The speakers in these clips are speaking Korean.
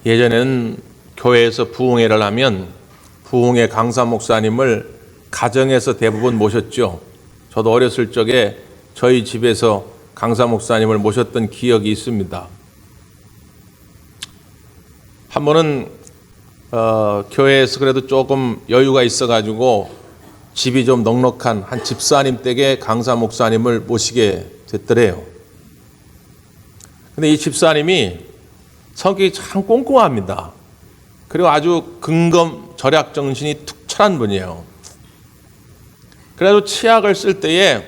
예전에는 교회에서 부흥회를 하면 부흥회 강사 목사님을 가정에서 대부분 모셨죠. 저도 어렸을 적에 저희 집에서 강사 목사님을 모셨던 기억이 있습니다. 한 번은 교회에서 그래도 조금 여유가 있어가지고 집이 좀 넉넉한 한 집사님 댁에 강사 목사님을 모시게 됐더래요. 근데 이 집사님이 성격이 참 꼼꼼합니다. 그리고 아주 근검 절약 정신이 툭철한 분이에요. 그래도 치약을 쓸 때에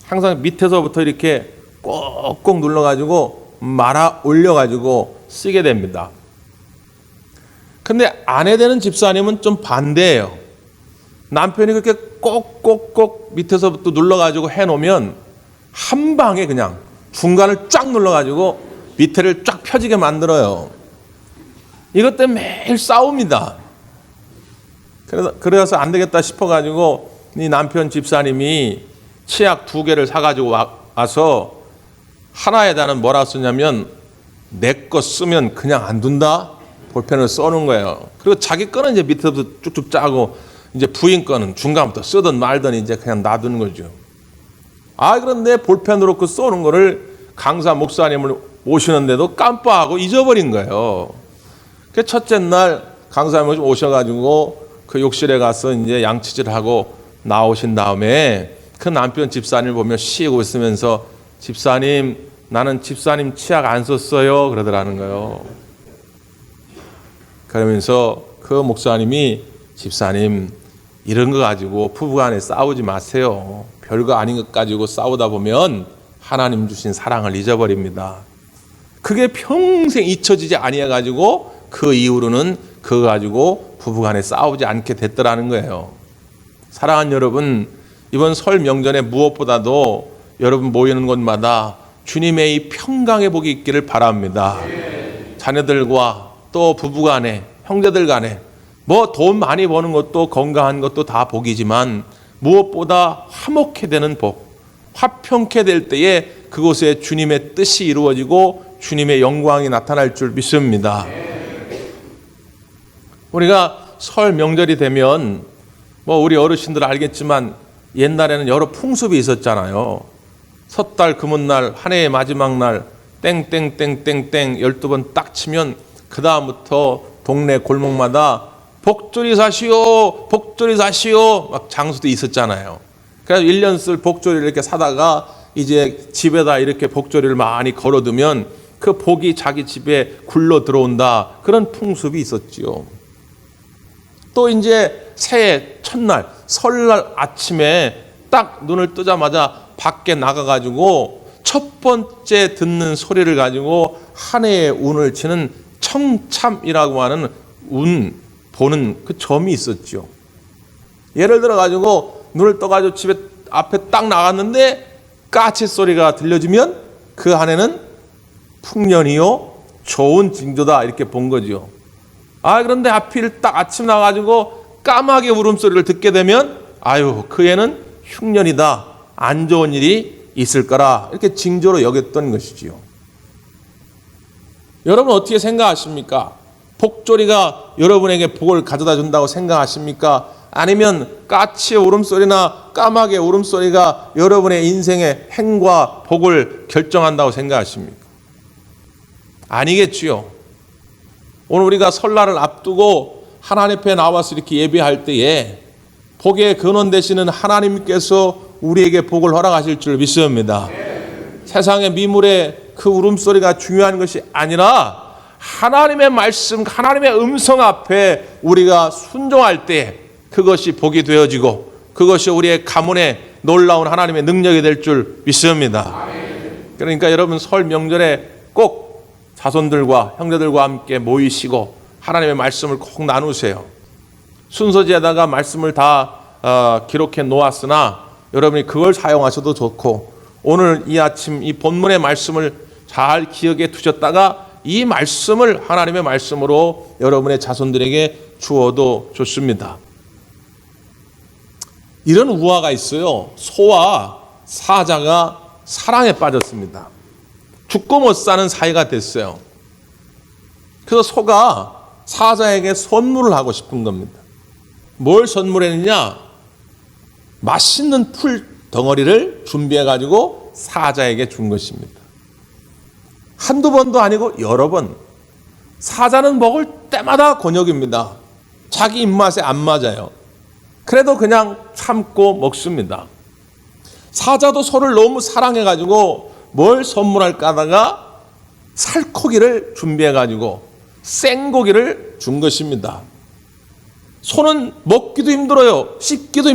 항상 밑에서부터 이렇게 꼭꼭 눌러가지고 말아 올려가지고 쓰게 됩니다. 근데 아내 되는 집사님은 좀 반대예요. 남편이 그렇게 꼭꼭꼭 밑에서부터 눌러가지고 해놓으면 한 방에 그냥 중간을 쫙 눌러가지고 밑에를 쫙 펴지게 만들어요. 이것 때문에 매일 싸웁니다. 그래서 안 되겠다 싶어가지고 이 남편 집사님이 치약 2개를 사가지고 와서 하나에다는 뭐라 쓰냐면 내 거 쓰면 그냥 안 둔다 볼펜을 써놓은 거예요. 그리고 자기 거는 이제 밑에부터 쭉쭉 짜고 이제 부인 거는 중간부터 쓰든 말든 이제 그냥 놔두는 거죠. 그런데 볼펜으로 그 써놓은 거를 강사 목사님을 오시는데도 깜빡하고 잊어버린 거예요. 그 첫째 날 강사님이 오셔가지고 그 욕실에 가서 이제 양치질하고 나오신 다음에 그 남편 집사님을 보며 쉬고 있으면서 집사님, 나는 집사님 치약 안 썼어요. 그러더라는 거예요. 그러면서 그 목사님이 집사님, 이런 거 가지고 부부간에 싸우지 마세요. 별거 아닌 것 가지고 싸우다 보면 하나님 주신 사랑을 잊어버립니다. 그게 평생 잊혀지지 아니해가지고 그 이후로는 그거 가지고 부부간에 싸우지 않게 됐더라는 거예요. 사랑하는 여러분, 이번 설 명절에 무엇보다도 여러분 모이는 곳마다 주님의 이 평강의 복이 있기를 바랍니다. 자녀들과 또 부부간에, 형제들 간에 뭐 돈 많이 버는 것도 건강한 것도 다 복이지만 무엇보다 화목해 되는 복, 화평케 될 때에 그곳에 주님의 뜻이 이루어지고 주님의 영광이 나타날 줄 믿습니다. 우리가 설 명절이 되면 뭐 우리 어르신들 알겠지만 옛날에는 여러 풍습이 있었잖아요. 섣달 금은날, 한 해의 마지막 날 땡땡땡땡땡 12번 딱 치면 그 다음부터 동네 골목마다 복조리 사시오, 복조리 사시오 막 장수도 있었잖아요. 그래서 1년 쓸 복조리를 이렇게 사다가 이제 집에다 이렇게 복조리를 많이 걸어두면 그 복이 자기 집에 굴러 들어온다. 그런 풍습이 있었지요. 또 이제 새해 첫날, 설날 아침에 딱 눈을 뜨자마자 밖에 나가가지고 첫 번째 듣는 소리를 가지고 한 해의 운을 치는 청참이라고 하는 운 보는 그 점이 있었죠. 예를 들어가지고 눈을 떠가지고 집에 앞에 딱 나갔는데 까치 소리가 들려주면 그 한 해는 풍년이요 좋은 징조다 이렇게 본 거죠. 그런데 하필 딱 아침 나가지고 까마귀 울음소리를 듣게 되면 그 애는 흉년이다, 안 좋은 일이 있을 거라 이렇게 징조로 여겼던 것이지요. 여러분 어떻게 생각하십니까? 복조리가 여러분에게 복을 가져다 준다고 생각하십니까? 아니면 까치의 울음소리나 까마귀의 울음소리가 여러분의 인생의 행과 복을 결정한다고 생각하십니까? 아니겠지요. 오늘 우리가 설날을 앞두고 하나님 앞에 나와서 이렇게 예배할 때에 복의 근원 되시는 하나님께서 우리에게 복을 허락하실 줄 믿습니다. 세상의 미물의 그 울음소리가 중요한 것이 아니라 하나님의 말씀, 하나님의 음성 앞에 우리가 순종할 때 그것이 복이 되어지고 그것이 우리의 가문에 놀라운 하나님의 능력이 될 줄 믿습니다. 그러니까 여러분 설 명절에 꼭 자손들과 형제들과 함께 모이시고 하나님의 말씀을 꼭 나누세요. 순서지에다가 말씀을 다 기록해 놓았으나 여러분이 그걸 사용하셔도 좋고 오늘 이 아침 이 본문의 말씀을 잘 기억해 두셨다가 이 말씀을 하나님의 말씀으로 여러분의 자손들에게 주어도 좋습니다. 이런 우화가 있어요. 소와 사자가 사랑에 빠졌습니다. 죽고 못 사는 사이가 됐어요. 그래서 소가 사자에게 선물을 하고 싶은 겁니다. 뭘 선물했느냐? 맛있는 풀 덩어리를 준비해가지고 사자에게 준 것입니다. 한두 번도 아니고 여러 번. 사자는 먹을 때마다 곤욕입니다. 자기 입맛에 안 맞아요. 그래도 그냥 참고 먹습니다. 사자도 소를 너무 사랑해가지고 뭘 선물할까 하다가 살코기를 준비해가지고 생고기를 준 것입니다. 소는 먹기도 힘들어요. 씹기도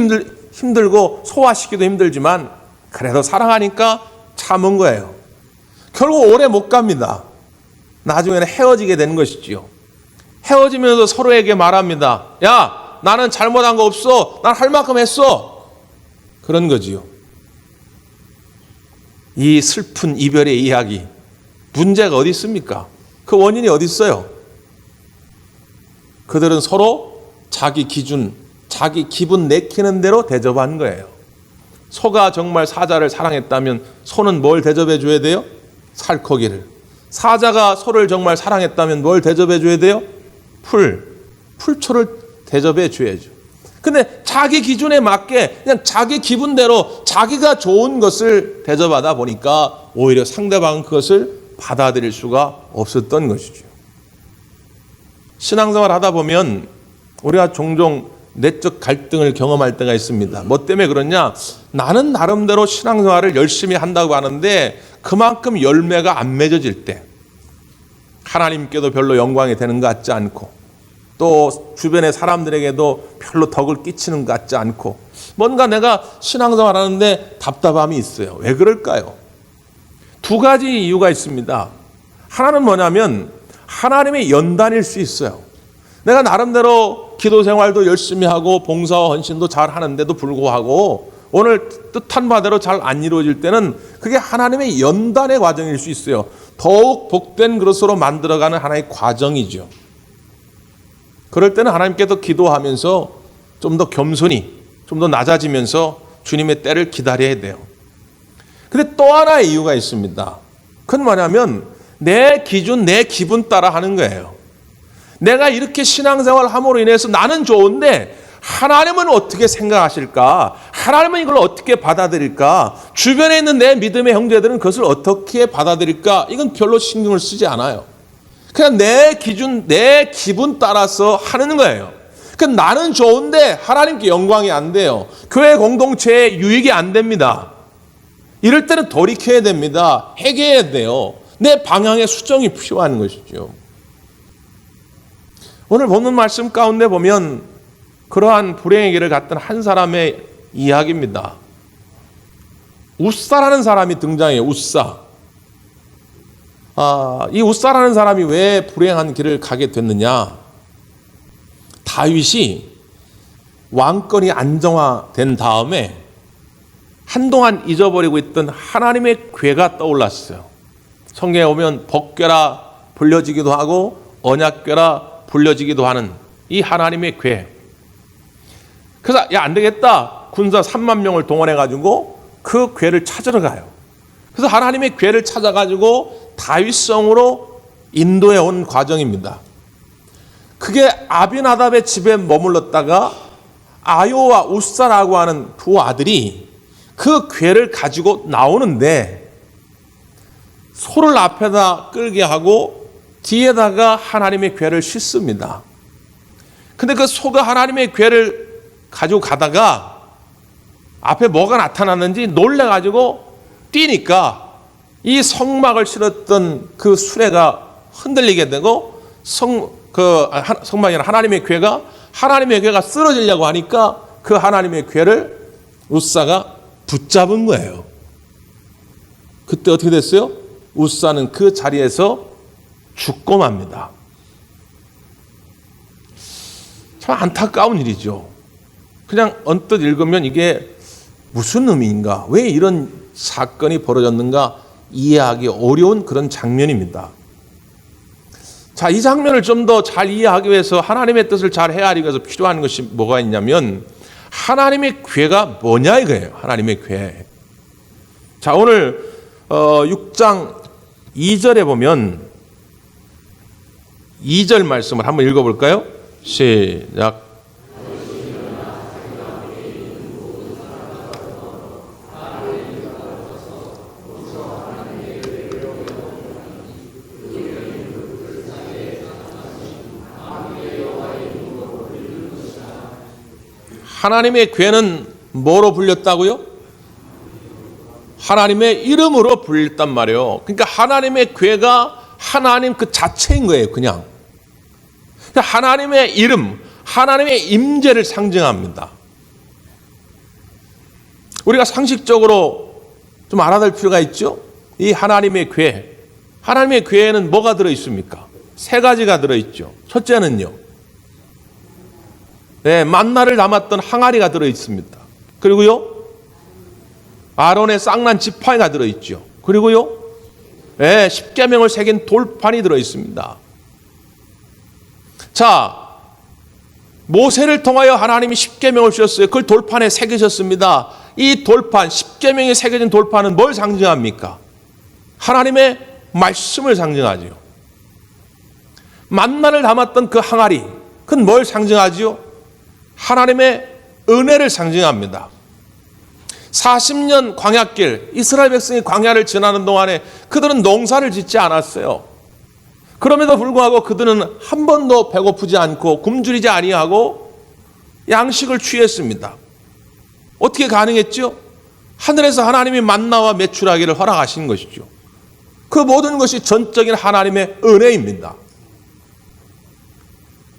힘들고 소화시키기도 힘들지만 그래도 사랑하니까 참은 거예요. 결국 오래 못 갑니다. 나중에는 헤어지게 되는 것이지요. 헤어지면서 서로에게 말합니다. 야, 나는 잘못한 거 없어. 난 할 만큼 했어. 그런 거지요. 이 슬픈 이별의 이야기, 문제가 어디 있습니까? 그 원인이 어디 있어요? 그들은 서로 자기 기준, 자기 기분 내키는 대로 대접한 거예요. 소가 정말 사자를 사랑했다면 소는 뭘 대접해 줘야 돼요? 살코기를. 사자가 소를 정말 사랑했다면 뭘 대접해 줘야 돼요? 풀초를 대접해 줘야죠. 근데 자기 기준에 맞게 그냥 자기 기분대로 자기가 좋은 것을 대접하다 보니까 오히려 상대방은 그것을 받아들일 수가 없었던 것이죠. 신앙생활 하다 보면 우리가 종종 내적 갈등을 경험할 때가 있습니다. 뭐 때문에 그러냐? 나는 나름대로 신앙생활을 열심히 한다고 하는데 그만큼 열매가 안 맺어질 때, 하나님께도 별로 영광이 되는 것 같지 않고 또 주변의 사람들에게도 별로 덕을 끼치는 것 같지 않고 뭔가 내가 신앙생활 하는데 답답함이 있어요. 왜 그럴까요? 두 가지 이유가 있습니다. 하나는 뭐냐면 하나님의 연단일 수 있어요. 내가 나름대로 기도 생활도 열심히 하고 봉사와 헌신도 잘 하는데도 불구하고 오늘 뜻한 바대로 잘 안 이루어질 때는 그게 하나님의 연단의 과정일 수 있어요. 더욱 복된 그릇으로 만들어가는 하나의 과정이죠. 그럴 때는 하나님께서 기도하면서 좀 더 겸손히, 좀 더 낮아지면서 주님의 때를 기다려야 돼요. 근데 또 하나의 이유가 있습니다. 그건 뭐냐면 내 기준, 내 기분 따라 하는 거예요. 내가 이렇게 신앙생활 함으로 인해서 나는 좋은데 하나님은 어떻게 생각하실까? 하나님은 이걸 어떻게 받아들일까? 주변에 있는 내 믿음의 형제들은 그것을 어떻게 받아들일까? 이건 별로 신경을 쓰지 않아요. 그냥 내 기준, 내 기분 따라서 하는 거예요. 그러니까 나는 좋은데 하나님께 영광이 안 돼요. 교회 공동체에 유익이 안 됩니다. 이럴 때는 돌이켜야 됩니다. 회개해야 돼요. 내 방향의 수정이 필요한 것이죠. 오늘 본문 말씀 가운데 보면 그러한 불행의 길을 갔던 한 사람의 이야기입니다. 웃사라는 사람이 등장해요. 웃사. 이 웃사라는 사람이 왜 불행한 길을 가게 됐느냐? 다윗이 왕권이 안정화된 다음에 한동안 잊어버리고 있던 하나님의 궤가 떠올랐어요. 성경에 보면 법궤라 불려지기도 하고 언약궤라 불려지기도 하는 이 하나님의 궤. 그래서 야, 안 되겠다. 군사 3만 명을 동원해가지고 그 궤를 찾으러 가요. 그래서 하나님의 궤를 찾아가지고 다윗성으로 인도해 온 과정입니다. 그게 아비나답의 집에 머물렀다가 아요와 웃사라고 하는 두 아들이 그 궤를 가지고 나오는데 소를 앞에다 끌게 하고 뒤에다가 하나님의 궤를 싣습니다. 근데 그 소가 하나님의 궤를 가지고 가다가 앞에 뭐가 나타났는지 놀래가지고 뛰니까 이 성막을 실었던 그 수레가 흔들리게 되고 성막이 아니라 하나님의 궤가 쓰러지려고 하니까 그 하나님의 궤를 웃사가 붙잡은 거예요. 그때 어떻게 됐어요? 웃사는 그 자리에서 죽고 맙니다. 참 안타까운 일이죠. 그냥 언뜻 읽으면 이게 무슨 의미인가? 왜 이런 사건이 벌어졌는가? 이해하기 어려운 그런 장면입니다. 자, 이 장면을 좀 더 잘 이해하기 위해서 하나님의 뜻을 잘 헤아리기 위해서 필요한 것이 뭐가 있냐면 하나님의 궤가 뭐냐 이거예요. 하나님의 궤. 자, 오늘 6장 2절에 보면 2절 말씀을 한번 읽어볼까요? 시작. 하나님의 괴는 뭐로 불렸다고요? 하나님의 이름으로 불렸단 말이에요. 그러니까 하나님의 괴가 하나님 그 자체인 거예요, 그냥. 그러니까 하나님의 이름, 하나님의 임재를 상징합니다. 우리가 상식적으로 좀 알아둘 필요가 있죠? 이 하나님의 괴. 하나님의 괴에는 뭐가 들어있습니까? 3가지가 들어있죠. 첫째는요, 네, 만나를 담았던 항아리가 들어있습니다. 그리고요, 아론의 쌍난 지팡이가 들어있죠. 그리고요, 네, 십계명을 새긴 돌판이 들어있습니다. 자, 모세를 통하여 하나님이 십계명을 주셨어요. 그걸 돌판에 새기셨습니다. 이 돌판, 십계명이 새겨진 돌판은 뭘 상징합니까? 하나님의 말씀을 상징하지요. 만나를 담았던 그 항아리, 그건 뭘 상징하지요? 하나님의 은혜를 상징합니다. 40년 광야길, 이스라엘 백성이 광야를 지나는 동안에 그들은 농사를 짓지 않았어요. 그럼에도 불구하고 그들은 한 번도 배고프지 않고 굶주리지 아니하고 양식을 취했습니다. 어떻게 가능했죠? 하늘에서 하나님이 만나와 메추라기를 허락하신 것이죠. 그 모든 것이 전적인 하나님의 은혜입니다.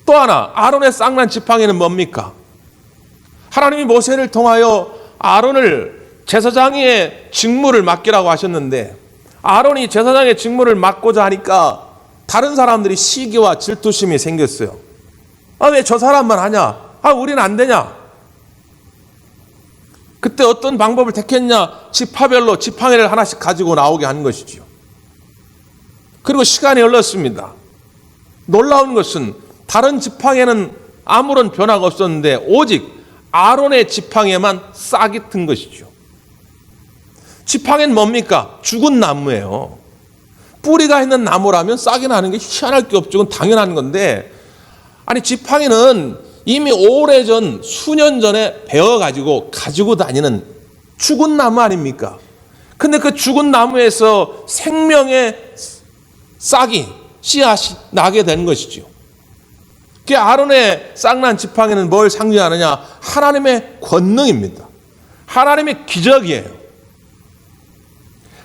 또 하나, 아론의 쌍난 지팡이는 뭡니까? 하나님이 모세를 통하여 아론을 제사장의 직무를 맡기라고 하셨는데, 아론이 제사장의 직무를 맡고자 하니까 다른 사람들이 시기와 질투심이 생겼어요. 왜 저 사람만 하냐? 우리는 안 되냐? 그때 어떤 방법을 택했냐? 지파별로 지팡이를 하나씩 가지고 나오게 한 것이죠. 그리고 시간이 흘렀습니다. 놀라운 것은 다른 지팡이에는 아무런 변화가 없었는데 오직 아론의 지팡이에만 싹이 튼 것이죠. 지팡이는 뭡니까? 죽은 나무예요. 뿌리가 있는 나무라면 싹이 나는 게 희한할 게 없죠. 그건 당연한 건데, 아니 지팡이는 이미 오래전 수년 전에 베어가지고 가지고 다니는 죽은 나무 아닙니까? 근데 그 죽은 나무에서 생명의 싹이, 씨앗이 나게 된 것이죠. 그 아론의 쌍난 지팡이는 뭘 상징하느냐? 하나님의 권능입니다. 하나님의 기적이에요.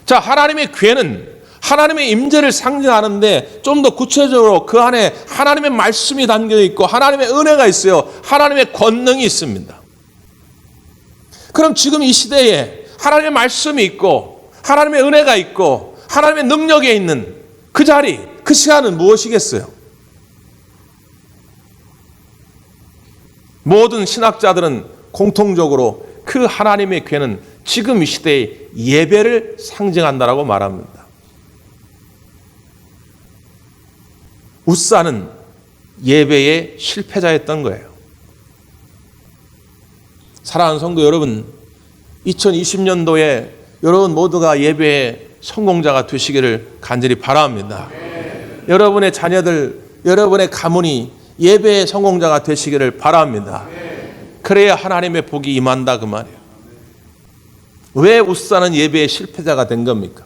자, 하나님의 괴는 하나님의 임재를 상징하는데 좀 더 구체적으로 그 안에 하나님의 말씀이 담겨 있고 하나님의 은혜가 있어요. 하나님의 권능이 있습니다. 그럼 지금 이 시대에 하나님의 말씀이 있고 하나님의 은혜가 있고 하나님의 능력이 있는 그 자리, 그 시간은 무엇이겠어요? 모든 신학자들은 공통적으로 그 하나님의 괴는 지금 이 시대의 예배를 상징한다라고 말합니다. 웃사는 예배의 실패자였던 거예요. 사랑하는 성도 여러분, 2020년도에 여러분 모두가 예배의 성공자가 되시기를 간절히 바랍니다. 여러분의 자녀들, 여러분의 가문이 예배의 성공자가 되시기를 바랍니다. 그래야 하나님의 복이 임한다 그 말이에요. 왜 웃사는 예배의 실패자가 된 겁니까?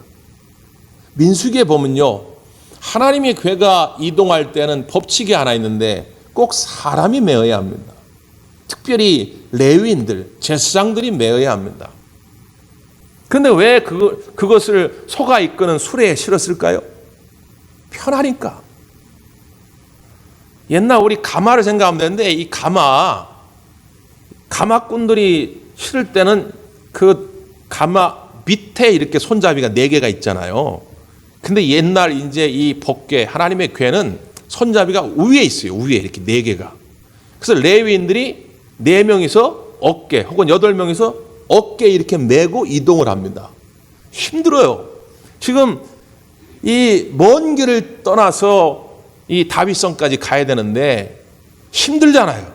민수기에 보면요, 하나님의 괴가 이동할 때는 법칙이 하나 있는데 꼭 사람이 메어야 합니다. 특별히 레위인들, 제사장들이 메어야 합니다. 그런데 왜 그것을 소가 이끄는 수레에 실었을까요? 편하니까. 옛날 우리 가마를 생각하면 되는데 이 가마꾼들이 실을 때는 그 가마 밑에 이렇게 손잡이가 4개가 있잖아요. 근데 옛날 이제 이 법궤, 하나님의 궤는 손잡이가 위에 있어요. 위에 이렇게 4개가. 그래서 레위인들이 4명이서 어깨 혹은 8명이서 어깨에 이렇게 메고 이동을 합니다. 힘들어요. 지금 이 먼 길을 떠나서 이 다윗성까지 가야 되는데 힘들잖아요.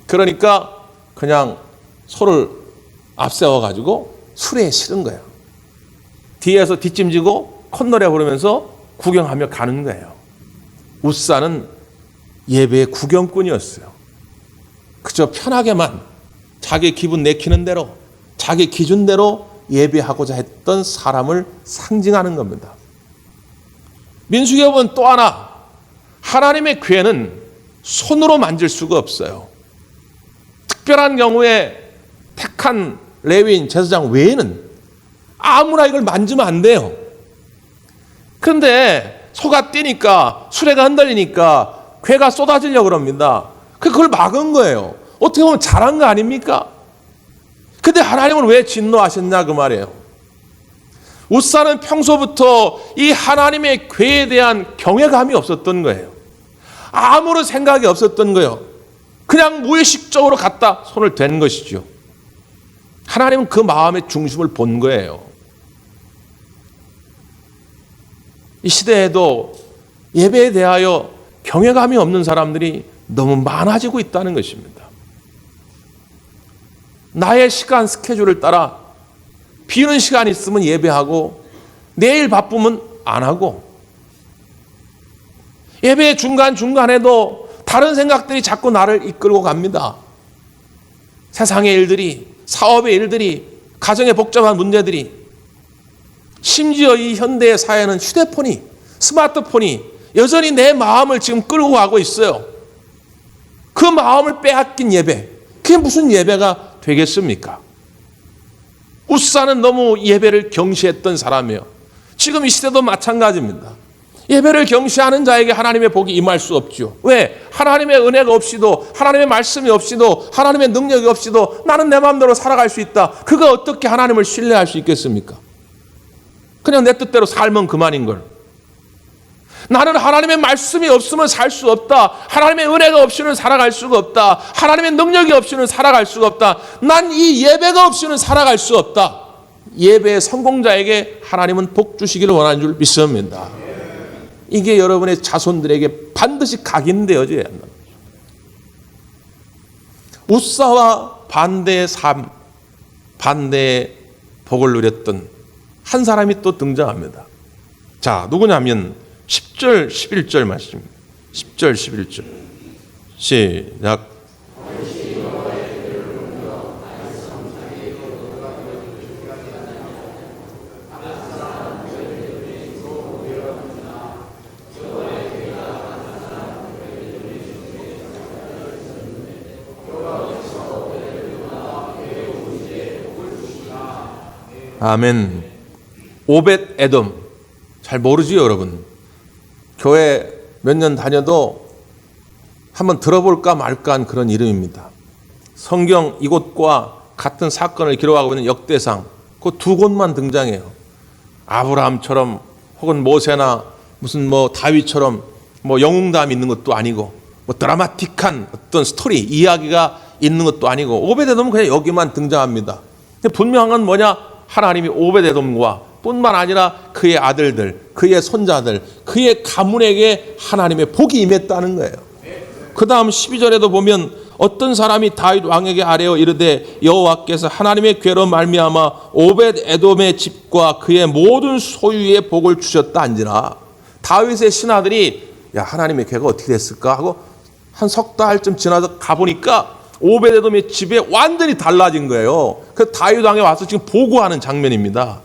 그러니까 그냥 소를 앞세워가지고 수레에 실은 거예요. 뒤에서 뒷짐지고 콧노래 부르면서 구경하며 가는 거예요. 웃사는 예배의 구경꾼이었어요. 그저 편하게만 자기 기분 내키는 대로 자기 기준대로 예배하고자 했던 사람을 상징하는 겁니다. 민수기업은 또 하나, 하나님의 궤는 손으로 만질 수가 없어요. 특별한 경우에 택한 레위인 제사장 외에는 아무나 이걸 만지면 안 돼요. 그런데 소가 뛰니까 수레가 흔들리니까 궤가 쏟아지려고 그럽니다. 그걸 막은 거예요. 어떻게 보면 잘한 거 아닙니까? 근데 하나님은 왜 진노하셨냐 그 말이에요. 웃사는 평소부터 이 하나님의 궤에 대한 경외감이 없었던 거예요. 아무런 생각이 없었던 거예요. 그냥 무의식적으로 갖다 손을 댄 것이죠. 하나님은 그 마음의 중심을 본 거예요. 이 시대에도 예배에 대하여 경외감이 없는 사람들이 너무 많아지고 있다는 것입니다. 나의 시간 스케줄을 따라 비는 시간 있으면 예배하고 내일 바쁘면 안 하고 예배 중간중간에도 다른 생각들이 자꾸 나를 이끌고 갑니다. 세상의 일들이, 사업의 일들이, 가정의 복잡한 문제들이, 심지어 이 현대의 사회는 휴대폰이, 스마트폰이 여전히 내 마음을 지금 끌고 가고 있어요. 그 마음을 빼앗긴 예배, 그게 무슨 예배가 되겠습니까? 웃사는 너무 예배를 경시했던 사람이에요. 지금 이 시대도 마찬가지입니다. 예배를 경시하는 자에게 하나님의 복이 임할 수 없죠. 왜? 하나님의 은혜가 없이도, 하나님의 말씀이 없이도, 하나님의 능력이 없이도 나는 내 마음대로 살아갈 수 있다. 그가 어떻게 하나님을 신뢰할 수 있겠습니까? 그냥 내 뜻대로 살면 그만인 걸. 나는 하나님의 말씀이 없으면 살 수 없다. 하나님의 은혜가 없이는 살아갈 수가 없다. 하나님의 능력이 없이는 살아갈 수가 없다. 난 이 예배가 없이는 살아갈 수 없다. 예배의 성공자에게 하나님은 복 주시기를 원하는 줄 믿습니다. 이게 여러분의 자손들에게 반드시 각인되어져야 한다. 웃사와 반대의 삶, 반대의 복을 누렸던 한 사람이 또 등장합니다. 자, 누구냐면 10절, 11절 말씀입니다. 10절, 11절. 시작. 아멘. 오벳 에돔. 잘 모르지요, 여러분? 교회 몇 년 다녀도 한번 들어볼까 말까 한 그런 이름입니다. 성경 이곳과 같은 사건을 기록하고 있는 역대상, 그 두 곳만 등장해요. 아브라함처럼 혹은 모세나 무슨 다윗처럼 영웅담이 있는 것도 아니고 드라마틱한 어떤 스토리, 이야기가 있는 것도 아니고 오벳에돔은 그냥 여기만 등장합니다. 근데 분명한 건 뭐냐? 하나님이 오벳에돔과 뿐만 아니라 그의 아들들, 그의 손자들, 그의 가문에게 하나님의 복이 임했다는 거예요. 그 다음 12절에도 보면 어떤 사람이 다윗 왕에게 아뢰어 이르되 여호와께서 하나님의 궤로 말미암아 오벳에돔의 집과 그의 모든 소유의 복을 주셨다 한지라. 다윗의 신하들이 야, 하나님의 궤가 어떻게 됐을까 하고 한 석 달쯤 지나서 가보니까 오벳에돔의 집에 완전히 달라진 거예요. 그 다윗 왕에 와서 지금 보고하는 장면입니다.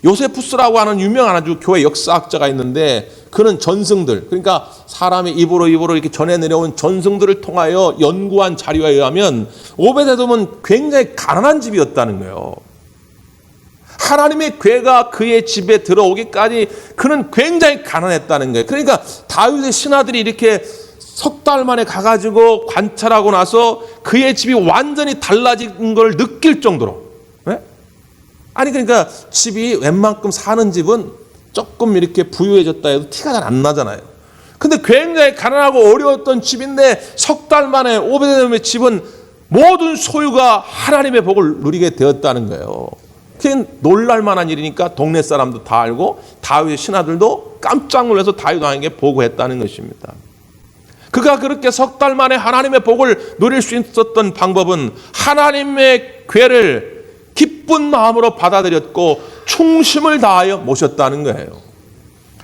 요세푸스라고 하는 유명한 아주 교회 역사학자가 있는데 그는 전승들, 그러니까 사람의 입으로 이렇게 전해 내려온 전승들을 통하여 연구한 자료에 의하면 오벳에돔은 굉장히 가난한 집이었다는 거예요. 하나님의 궤가 그의 집에 들어오기까지 그는 굉장히 가난했다는 거예요. 그러니까 다윗의 신하들이 이렇게 석 달 만에 가가지고 관찰하고 나서 그의 집이 완전히 달라진 걸 느낄 정도로. 네? 아니 그러니까 집이 웬만큼 사는 집은 조금 이렇게 부유해졌다 해도 티가 잘 안 나잖아요. 근데 굉장히 가난하고 어려웠던 집인데 석 달 만에 오벳에돔의 집은 모든 소유가 하나님의 복을 누리게 되었다는 거예요. 그게 놀랄 만한 일이니까 동네 사람도 다 알고 다윗의 신하들도 깜짝 놀라서 다윗 왕에게 보고했다는 것입니다. 그가 그렇게 석 달 만에 하나님의 복을 누릴 수 있었던 방법은 하나님의 궤를 기쁜 마음으로 받아들였고 충심을 다하여 모셨다는 거예요.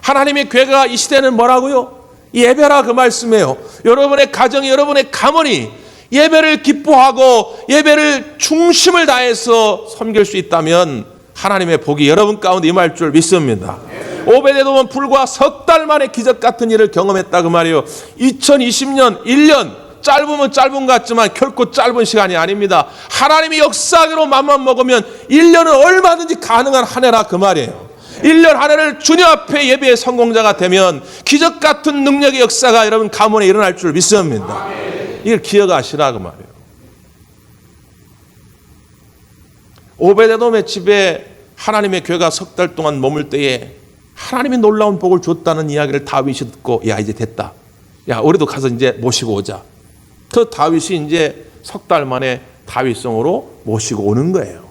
하나님의 궤가 이 시대는 뭐라고요? 예배라 그 말씀이에요. 여러분의 가정이, 여러분의 가문이 예배를 기뻐하고 예배를 중심을 다해서 섬길 수 있다면 하나님의 복이 여러분 가운데 임할 줄 믿습니다. 오베데돔은 불과 석 달 만에 기적 같은 일을 경험했다 그 말이에요. 2020년 1년 짧으면 짧은 것 같지만 결코 짧은 시간이 아닙니다. 하나님이 역사하기로 맘만 먹으면 1년은 얼마든지 가능한 한 해라 그 말이에요. 1년 한 해를 주님 앞에 예배의 성공자가 되면 기적 같은 능력의 역사가 여러분 가문에 일어날 줄 믿습니다. 이걸 기억하시라 그 말이에요. 오베데돔의 집에 하나님의 교회가 석 달 동안 머물 때에 하나님이 놀라운 복을 줬다는 이야기를 다윗이 듣고, 야 이제 됐다, 야 우리도 가서 이제 모시고 오자. 그 다윗이 이제 석 달 만에 다윗성으로 모시고 오는 거예요.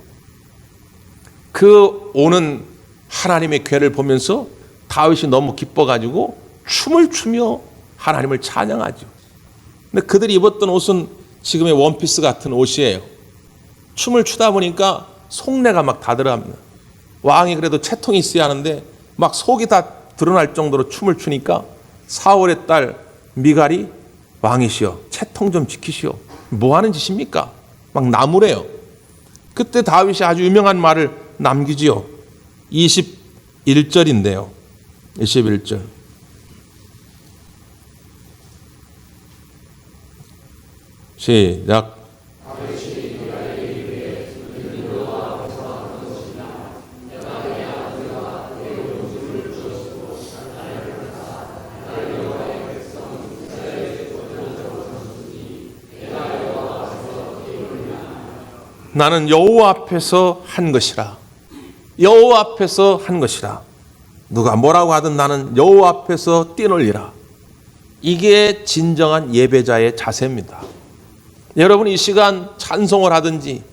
그 오는 하나님의 교회를 보면서 다윗이 너무 기뻐가지고 춤을 추며 하나님을 찬양하죠. 근데 그들이 입었던 옷은 지금의 원피스 같은 옷이에요. 춤을 추다 보니까 속내가 막 다 들어갑니다. 왕이 그래도 채통이 있어야 하는데 막 속이 다 드러날 정도로 춤을 추니까 사울의 딸 미갈이, 왕이시여 채통 좀 지키시오. 뭐 하는 짓입니까? 막 나무래요. 그때 다윗이 아주 유명한 말을 남기지요. 21절인데요. 21절. 시작. 나는 여호와 앞에서 한 것이라. 여호와 앞에서 한 것이라. 누가 뭐라고 하든 나는 여호와 앞에서 뛰놀리라. 이게 진정한 예배자의 자세입니다. 여러분 이 시간 찬송을 하든지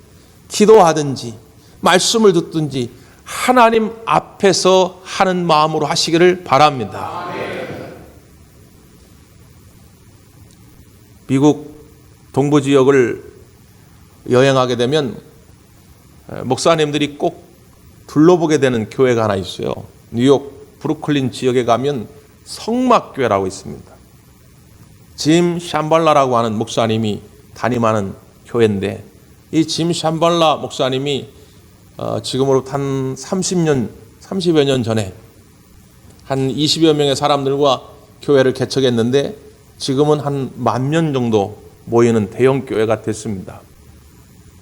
기도하든지 말씀을 듣든지 하나님 앞에서 하는 마음으로 하시기를 바랍니다. 미국 동부 지역을 여행하게 되면 목사님들이 꼭 둘러보게 되는 교회가 하나 있어요. 뉴욕 브루클린 지역에 가면 성막교회라고 있습니다. 짐 샴발라라고 하는 목사님이 담임하는 교회인데, 이 짐 샴발라 목사님이 지금으로부터 한 30여 년 전에 한 20여 명의 사람들과 교회를 개척했는데 지금은 한 10,000명 정도 모이는 대형 교회가 됐습니다.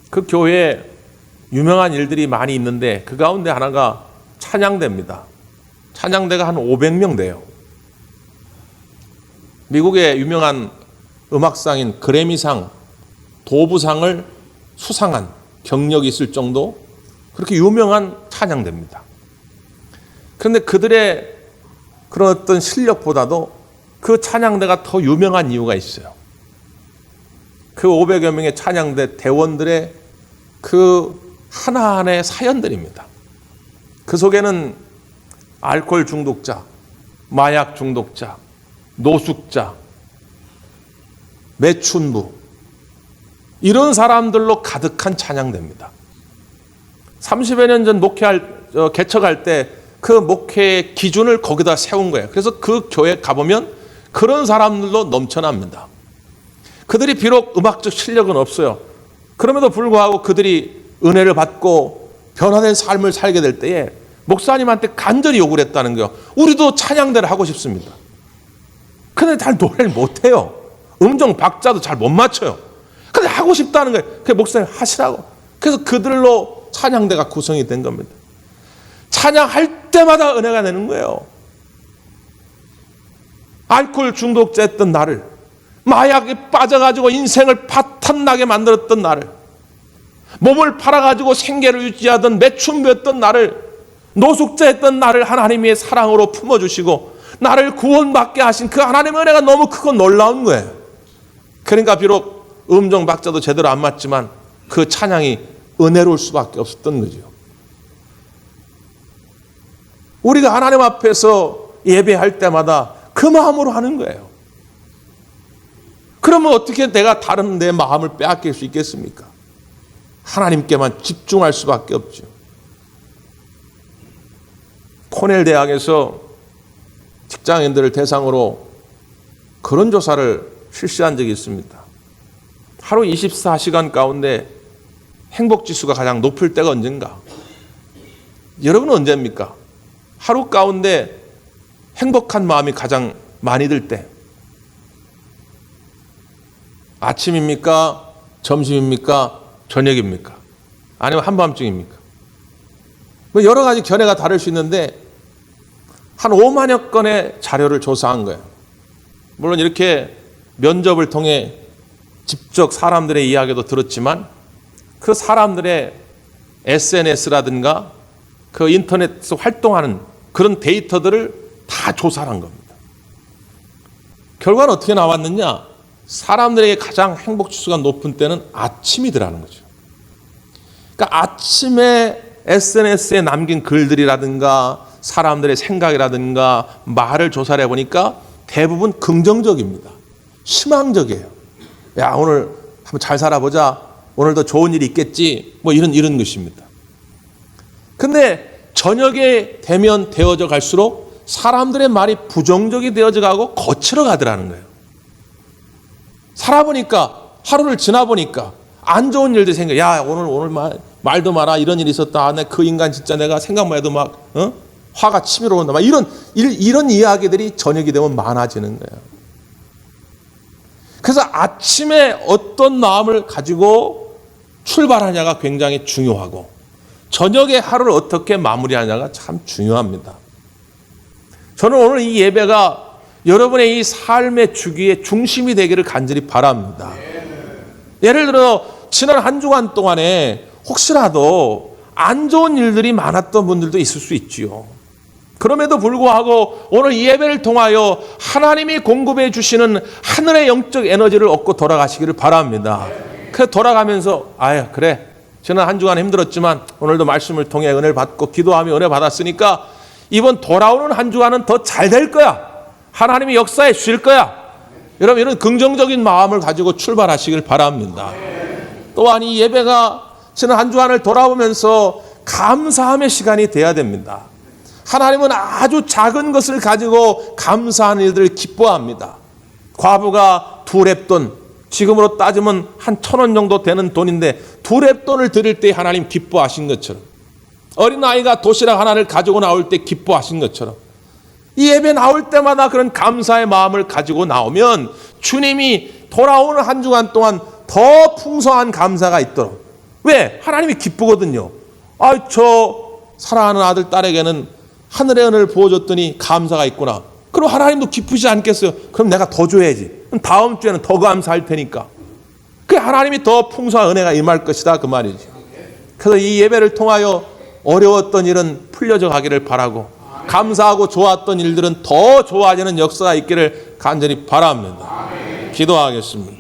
그 교회에 유명한 일들이 많이 있는데 그 가운데 하나가 찬양대입니다. 찬양대가 한 500명 돼요. 미국의 유명한 음악상인 그래미상, 도부상을 수상한 경력이 있을 정도 그렇게 유명한 찬양대입니다. 그런데 그들의 그런 어떤 실력보다도 그 찬양대가 더 유명한 이유가 있어요. 그 500여 명의 찬양대 대원들의 그 하나하나의 사연들입니다. 그 속에는 알코올 중독자, 마약 중독자, 노숙자, 매춘부, 이런 사람들로 가득한 찬양대입니다. 30여 년 전 개척할 때 그 목회의 기준을 거기다 세운 거예요. 그래서 그 교회 가보면 그런 사람들로 넘쳐납니다. 그들이 비록 음악적 실력은 없어요. 그럼에도 불구하고 그들이 은혜를 받고 변화된 삶을 살게 될 때에 목사님한테 간절히 요구를 했다는 거예요. 우리도 찬양대를 하고 싶습니다. 근데 잘 노래를 못해요. 음정 박자도 잘 못 맞춰요. 근데 하고 싶다는 거예요. 그래서 목사님 하시라고. 그래서 그들로 찬양대가 구성이 된 겁니다. 찬양할 때마다 은혜가 되는 거예요. 알코올 중독자였던 나를, 마약에 빠져가지고 인생을 파탄나게 만들었던 나를, 몸을 팔아가지고 생계를 유지하던 매춘부였던 나를, 노숙자였던 나를 하나님의 사랑으로 품어주시고 나를 구원받게 하신 그 하나님의 은혜가 너무 크고 놀라운 거예요. 그러니까 비록 음정 박자도 제대로 안 맞지만 그 찬양이 은혜로울 수밖에 없었던 거죠. 우리가 하나님 앞에서 예배할 때마다 그 마음으로 하는 거예요. 그러면 어떻게 내가 다른 내 마음을 빼앗길 수 있겠습니까? 하나님께만 집중할 수밖에 없죠. 코넬 대학에서 직장인들을 대상으로 그런 조사를 실시한 적이 있습니다. 하루 24시간 가운데 행복지수가 가장 높을 때가 언젠가? 여러분은 언제입니까? 하루 가운데 행복한 마음이 가장 많이 들 때. 아침입니까? 점심입니까? 저녁입니까? 아니면 한밤중입니까? 뭐 여러 가지 견해가 다를 수 있는데 한 5만여 건의 자료를 조사한 거예요. 물론 이렇게 면접을 통해 직접 사람들의 이야기도 들었지만 그 사람들의 SNS라든가 그 인터넷에서 활동하는 그런 데이터들을 다 조사한 겁니다. 결과는 어떻게 나왔느냐? 사람들에게 가장 행복지수가 높은 때는 아침이더라는 거죠. 그러니까 아침에 SNS에 남긴 글들이라든가 사람들의 생각이라든가 말을 조사를 해보니까 대부분 긍정적입니다. 희망적이에요. 야, 오늘 한번 잘 살아보자. 오늘도 좋은 일이 있겠지. 뭐 이런 것입니다. 근데 저녁에 되면 되어져 갈수록 사람들의 말이 부정적이 되어져 가고 거칠어 가더라는 거예요. 살아보니까 하루를 지나보니까 안 좋은 일들이 생겨. 야, 오늘 말도 마라. 이런 일이 있었다. 그 인간 진짜 내가 생각만 해도 막 화가 치밀어 온다. 막 이런 이야기들이 저녁이 되면 많아지는 거예요. 그래서 아침에 어떤 마음을 가지고 출발하냐가 굉장히 중요하고 저녁에 하루를 어떻게 마무리하냐가 참 중요합니다. 저는 오늘 이 예배가 여러분의 이 삶의 주기의 중심이 되기를 간절히 바랍니다. 예를 들어 지난 한 주간 동안에 혹시라도 안 좋은 일들이 많았던 분들도 있을 수 있지요. 그럼에도 불구하고 오늘 이 예배를 통하여 하나님이 공급해 주시는 하늘의 영적 에너지를 얻고 돌아가시기를 바랍니다. 그래서 돌아가면서 그래 지난 한 주간 힘들었지만 오늘도 말씀을 통해 은혜를 받고 기도하며 은혜 받았으니까 이번 돌아오는 한 주간은 더 잘 될 거야. 하나님이 역사에 주실 거야. 여러분 이런 긍정적인 마음을 가지고 출발하시길 바랍니다. 또한 이 예배가 지난 한 주간을 돌아보면서 감사함의 시간이 돼야 됩니다. 하나님은 아주 작은 것을 가지고 감사하는 일들을 기뻐합니다. 과부가 2렙돈, 지금으로 따지면 한 1,000원 정도 되는 돈인데 2렙돈을 드릴 때 하나님 기뻐하신 것처럼, 어린아이가 도시락 하나를 가지고 나올 때 기뻐하신 것처럼 이 예배 나올 때마다 그런 감사의 마음을 가지고 나오면 주님이 돌아오는 한 주간 동안 더 풍성한 감사가 있도록. 왜? 하나님이 기쁘거든요. 저 사랑하는 아들, 딸에게는 하늘의 은혜를 부어줬더니 감사가 있구나. 그럼 하나님도 기쁘지 않겠어요? 그럼 내가 더 줘야지. 그럼 다음 주에는 더 감사할 테니까. 그 하나님이 더 풍성한 은혜가 임할 것이다 그 말이죠. 그래서 이 예배를 통하여 어려웠던 일은 풀려져 가기를 바라고 감사하고 좋았던 일들은 더 좋아지는 역사가 있기를 간절히 바랍니다. 기도하겠습니다.